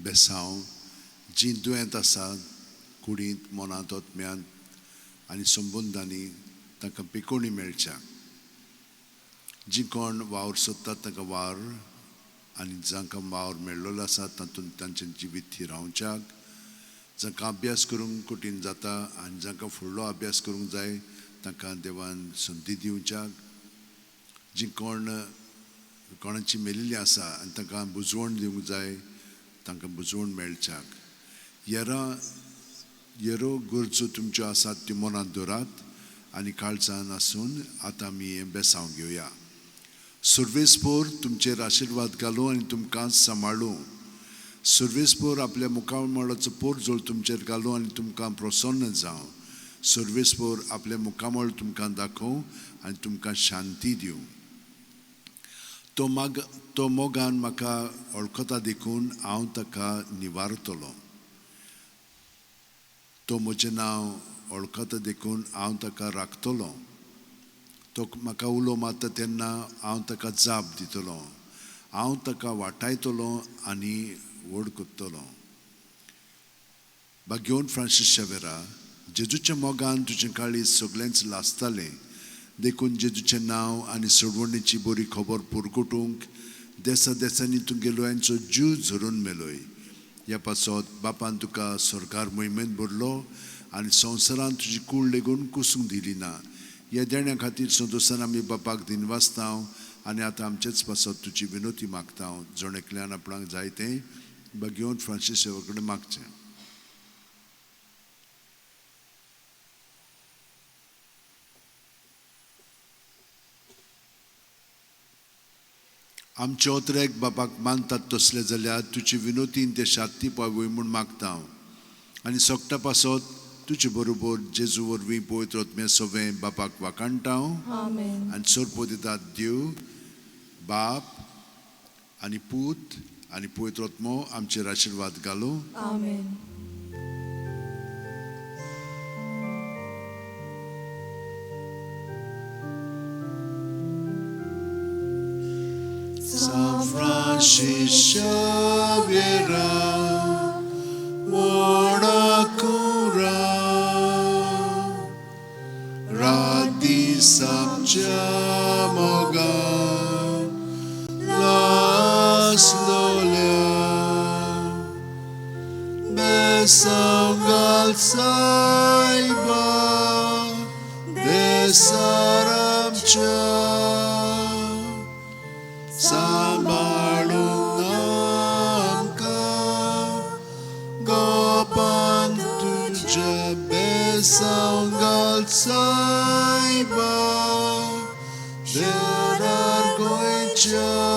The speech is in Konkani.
बेसांव जी दुयेंत आसात कुडींत मनांत ओतम्यांत आनी संबंदांनी तांकां पिकोवणी मेळच्या जी कोण वावर सोदतात तांकां वावर आनी जांकां वावर मेळ्ळो आसा तातूंत तांचें जिवीत थिरावच्याक जांकां अभ्यास करूंक कठीण जाता आनी जांकां फुडलो अभ्यास करूंक जाय तांकां देवान संदी दिवच्याक जी कोणाची मेलिल्लीं आसा आनी तांकां बुजवण दिवंक जाय तांकां बुजवण मेळच्याक येरो गरजो तुमच्यो आसात त्यो मनांत दवरात आनी काळजान आसून आतां आमी हें बेसांव घेवया सर्वेस्पोर तुमचेर आशिर्वाद घालूं आनी तुमकां सांबाळूं सर्वेस्पोर आपल्या मुखामळाचो पोरजोळ तुमचेर घालूं आनी तुमकां प्रसन्न जावं सर्वेस्पोर आपले मुखामळ तुमकां दाखोवं आनी तुमकां शांती दिवं तो मोगान म्हाका वळखता देखून हांव ताका निवारतलों तो म्हजें नांव वळखता देखून हांव ताका राखतलों तो म्हाका उलो मारता तेन्ना हांव ताका जाप दितलों हांव ताका वाटायतलों आनी व्हड कोत्तलों बाग्योन फ्रांसीस शेवेरा जेजूच्या मोगान तुजें काळीज सगळेंच लासतालें देखून जेजूचें नांव आनी सोडवणेची बरी खबर पुरगुटूंक देसा देसांनी तुमगे लोयांचो जीव झरून मेलोय ह्या पासत बापान तुका सरकार मोहिमेंत भरलो आनी संवसारांत तुजी कूड लेगून कुसूंक दिली ना ह्या देण्या खातीर सदोसान आमी बापाक दिनवासतांव आनी आतां आमचेच पासत तुजी विनोती मागतांव जण एकल्यान आपणाक जाय तें बाग्योन फ्रांसीस शेवेरा कडेन मागचें आमचे ओतरेक बापाक मानतात तसले जाल्यार तुजी विनोतीन ते शांती पावय म्हूण मागता आनी सोगटा पासत तुजे बरोबर जेजू वरवीं पवित्र आत्म्या सवें बापाक वाकाणटा आनी सोरपो दितात देव बाप आनी पूत आनी पवित्र आत्मो आमचेर आशिर्वाद घालूं आमेन San Francisco Xaviera Morakura Radi Samcha Mogan Las Lolia Besangal Saiba Desaramcha सांबाळून आमकां गोपान तुज्या बेसांगाल सायबा देवदार गोंयच्या